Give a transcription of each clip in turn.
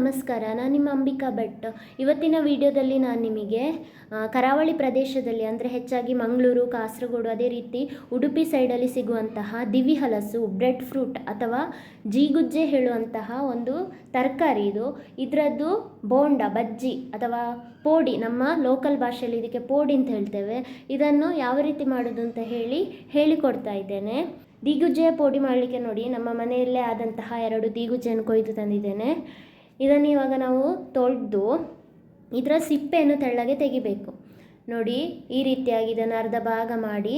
ನಮಸ್ಕಾರ. ನಾನು ನಿಮ್ಮ ಅಂಬಿಕಾ ಭಟ್. ಇವತ್ತಿನ ವಿಡಿಯೋದಲ್ಲಿ ನಾನು ನಿಮಗೆ ಕರಾವಳಿ ಪ್ರದೇಶದಲ್ಲಿ ಅಂದರೆ ಹೆಚ್ಚಾಗಿ ಮಂಗಳೂರು, ಕಾಸರಗೋಡು, ಅದೇ ರೀತಿ ಉಡುಪಿ ಸೈಡಲ್ಲಿ ಸಿಗುವಂತಹ ದಿವಿ ಹಲಸು, ಬ್ರೆಡ್ ಫ್ರೂಟ್ ಅಥವಾ ಜೀಗುಜ್ಜೆ ಹೇಳುವಂತಹ ಒಂದು ತರಕಾರಿ ಇದು. ಇದರದ್ದು ಬೋಂಡ, ಬಜ್ಜಿ ಅಥವಾ ಪೋಡಿ, ನಮ್ಮ ಲೋಕಲ್ ಭಾಷೆಯಲ್ಲಿ ಇದಕ್ಕೆ ಪೋಡಿ ಅಂತ ಹೇಳ್ತೇವೆ. ಇದನ್ನು ಯಾವ ರೀತಿ ಮಾಡೋದು ಅಂತ ಹೇಳಿಕೊಡ್ತಾ ಇದ್ದೇನೆ. ದೀಗುಜ್ಜೆಯ ಪೋಡಿ ಮಾಡಲಿಕ್ಕೆ ನೋಡಿ, ನಮ್ಮ ಮನೆಯಲ್ಲೇ ಆದಂತಹ 2 ದೀಗುಜ್ಜೆಯನ್ನು ಕೊಯ್ದು ತಂದಿದ್ದೇನೆ. ಇದನ್ನು ಇವಾಗ ನಾವು ತೊಳೆದು ಇದರ ಸಿಪ್ಪೆಯನ್ನು ತೆಳ್ಳಗೆ ತೆಗಿಬೇಕು. ನೋಡಿ, ಈ ರೀತಿಯಾಗಿ ಇದನ್ನು ಅರ್ಧ ಭಾಗ ಮಾಡಿ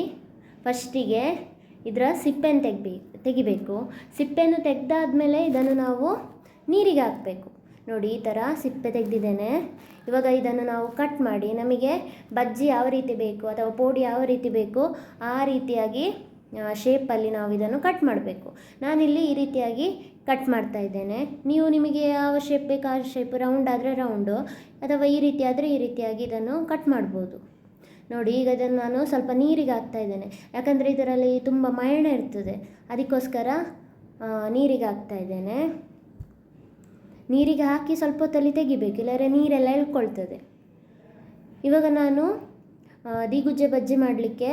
ಫಸ್ಟಿಗೆ ಇದರ ಸಿಪ್ಪೆಯನ್ನು ತೆಗಿಬೇಕು. ಸಿಪ್ಪೆಯನ್ನು ತೆಗೆದಾದ್ಮೇಲೆ ಇದನ್ನು ನಾವು ನೀರಿಗೆ ಹಾಕಬೇಕು. ನೋಡಿ, ಈ ಥರ ಸಿಪ್ಪೆ ತೆಗೆದಿದ್ದೇನೆ. ಇವಾಗ ಇದನ್ನು ನಾವು ಕಟ್ ಮಾಡಿ, ನಮಗೆ ಬಜ್ಜಿ ಯಾವ ರೀತಿ ಬೇಕು ಅಥವಾ ಪೋಡಿ ಯಾವ ರೀತಿ ಬೇಕು ಆ ರೀತಿಯಾಗಿ ಶೇಪಲ್ಲಿ ನಾವು ಇದನ್ನು ಕಟ್ ಮಾಡಬೇಕು. ನಾನಿಲ್ಲಿ ಈ ರೀತಿಯಾಗಿ ಕಟ್ ಮಾಡ್ತಾ ಇದ್ದೇನೆ. ನೀವು ನಿಮಗೆ ಯಾವ ಶೇಪ್ ಬೇಕು ಆ ಶೇಪ್, ರೌಂಡ್ ಆದರೆ ರೌಂಡು ಅಥವಾ ಈ ರೀತಿ ಆದರೆ ಈ ರೀತಿಯಾಗಿ ಇದನ್ನು ಕಟ್ ಮಾಡ್ಬೋದು. ನೋಡಿ, ಈಗ ಇದನ್ನು ನಾನು ಸ್ವಲ್ಪ ನೀರಿಗೆ ಹಾಕ್ತಾ ಇದ್ದೇನೆ, ಯಾಕಂದರೆ ಇದರಲ್ಲಿ ತುಂಬ ಮಯಣ ಇರ್ತದೆ, ಅದಕ್ಕೋಸ್ಕರ ನೀರಿಗೆ ಹಾಕ್ತಾ ಇದ್ದೇನೆ. ನೀರಿಗೆ ಹಾಕಿ ಸ್ವಲ್ಪ ಹೊತ್ತಲ್ಲಿ ತೆಗಿಬೇಕು, ಇಲ್ಲಾಂದರೆ ನೀರೆಲ್ಲ ಎಳ್ಕೊಳ್ತದೆ. ಇವಾಗ ನಾನು ದೀಗುಜ್ಜೆ ಬಜ್ಜಿ ಮಾಡಲಿಕ್ಕೆ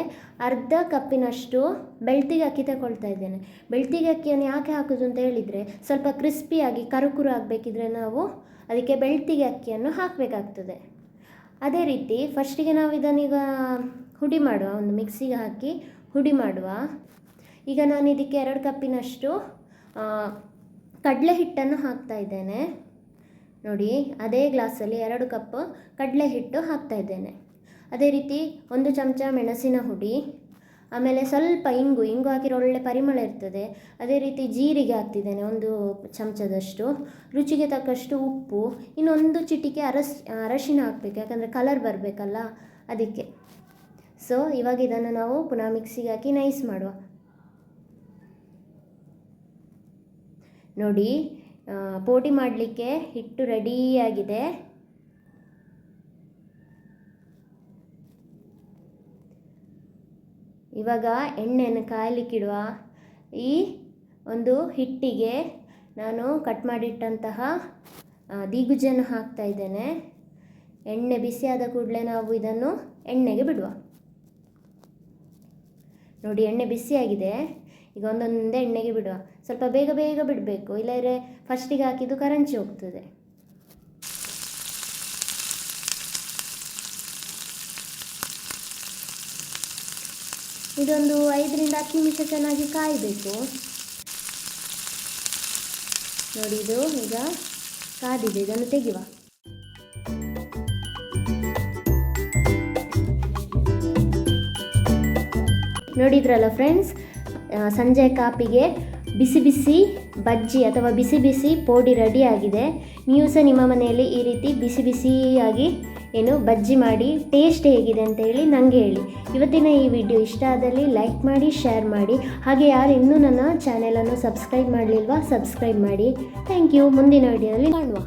ಅರ್ಧ ಕಪ್ಪಿನಷ್ಟು ಬೆಳ್ತಿಗೆ ಅಕ್ಕಿ ತಗೊಳ್ತಾ ಇದ್ದೇನೆ. ಬೆಳ್ತಿಗೆ ಅಕ್ಕಿಯನ್ನು ಯಾಕೆ ಹಾಕೋದು ಅಂತ ಹೇಳಿದರೆ, ಸ್ವಲ್ಪ ಕ್ರಿಸ್ಪಿಯಾಗಿ ಕರುಕುರು ಆಗಬೇಕಿದ್ರೆ ನಾವು ಅದಕ್ಕೆ ಬೆಳ್ತಿಗೆ ಅಕ್ಕಿಯನ್ನು ಹಾಕಬೇಕಾಗ್ತದೆ. ಅದೇ ರೀತಿ ಫಸ್ಟಿಗೆ ನಾವು ಇದನ್ನೀಗ ಹುಡಿ ಮಾಡುವ, ಒಂದು ಮಿಕ್ಸಿಗೆ ಹಾಕಿ ಹುಡಿ ಮಾಡುವ. ಈಗ ನಾನು ಇದಕ್ಕೆ 2 ಕಪ್ಪಿನಷ್ಟು ಕಡಲೆ ಹಿಟ್ಟನ್ನು ಹಾಕ್ತಾ ಇದ್ದೇನೆ. ನೋಡಿ, ಅದೇ ಗ್ಲಾಸಲ್ಲಿ 2 ಕಪ್ ಕಡಲೆ ಹಿಟ್ಟು ಹಾಕ್ತಾ ಇದ್ದೇನೆ. ಅದೇ ರೀತಿ 1 ಚಮಚ ಮೆಣಸಿನ ಹುಡಿ, ಆಮೇಲೆ ಸ್ವಲ್ಪ ಇಂಗು ಹಾಕಿರೋ ಒಳ್ಳೆ ಪರಿಮಳ ಇರ್ತದೆ. ಅದೇ ರೀತಿ ಜೀರಿಗೆ ಹಾಕ್ತಿದ್ದೇನೆ 1 ಚಮಚದಷ್ಟು, ರುಚಿಗೆ ತಕ್ಕಷ್ಟು ಉಪ್ಪು, ಇನ್ನೊಂದು ಚಿಟಿಕೆ ಅರಶಿನ ಹಾಕಬೇಕು, ಯಾಕಂದರೆ ಕಲರ್ ಬರಬೇಕಲ್ಲ ಅದಕ್ಕೆ. ಸೊ ಇವಾಗ ಇದನ್ನು ನಾವು ಪುನಃ ಮಿಕ್ಸಿಗೆ ಹಾಕಿ ನೈಸ್ ಮಾಡುವ. ನೋಡಿ, ಪೋಡಿ ಮಾಡಲಿಕ್ಕೆ ಹಿಟ್ಟು ರೆಡಿಯಾಗಿದೆ. ಇವಾಗ ಎಣ್ಣೆಯನ್ನು ಕಾಯಲಿಕ್ಕಿಡುವ. ಈ ಒಂದು ಹಿಟ್ಟಿಗೆ ನಾನು ಕಟ್ ಮಾಡಿಟ್ಟಂತಹ ದೀಗುಜ್ಜೆಯನ್ನು ಹಾಕ್ತಾ ಇದ್ದೇನೆ. ಎಣ್ಣೆ ಬಿಸಿಯಾದ ಕೂಡಲೇ ನಾವು ಇದನ್ನು ಎಣ್ಣೆಗೆ ಬಿಡುವ. ನೋಡಿ, ಎಣ್ಣೆ ಬಿಸಿಯಾಗಿದೆ. ಈಗ ಒಂದೊಂದೇ ಎಣ್ಣೆಗೆ ಬಿಡುವ. ಸ್ವಲ್ಪ ಬೇಗ ಬಿಡಬೇಕು, ಇಲ್ಲಾಂದರೆ ಫಸ್ಟಿಗೆ ಹಾಕಿದ್ದು ಕರಂಚಿ ಹೋಗ್ತದೆ. ಇದೊಂದು 5 ರಿಂದ 10 ನಿಮಿಷ ಚೆನ್ನಾಗಿ ಕಾಯಬೇಕು. ನೋಡಿ, ಇದು ಈಗ ಕಾದಿದೆ, ಇದನ್ನು ತೆಗೆಯುವ. ನೋಡಿದ್ರಲ್ಲ ಫ್ರೆಂಡ್ಸ್, ಸಂಜೆ ಕಾಪಿಗೆ ಬಿಸಿ ಬಿಸಿ ಬಜ್ಜಿ ಅಥವಾ ಬಿಸಿ ಬಿಸಿ ಪೋಡಿ ರೆಡಿಯಾಗಿದೆ. ನೀವು ಸಹ ನಿಮ್ಮ ಮನೆಯಲ್ಲಿ ಈ ರೀತಿ ಬಿಸಿ ಬಿಸಿಯಾಗಿ ಬಜ್ಜಿ ಮಾಡಿ ಟೇಸ್ಟ್ ಹೇಗಿದೆ ಅಂತ ಹೇಳಿ ನನಗೆ ಹೇಳಿ. ಇವತ್ತಿನ ಈ ವಿಡಿಯೋ ಇಷ್ಟ ಆದಲ್ಲಿ ಲೈಕ್ ಮಾಡಿ, ಶೇರ್ ಮಾಡಿ. ಹಾಗೆ ಯಾರು ಇನ್ನೂ ನನ್ನ ಚಾನೆಲನ್ನು ಸಬ್ಸ್ಕ್ರೈಬ್ ಮಾಡಲಿಲ್ವಾ, ಸಬ್ಸ್ಕ್ರೈಬ್ ಮಾಡಿ. Thank you. ಮುಂದಿನ ವಿಡಿಯೋದಲ್ಲಿ ಕಾಣುವ.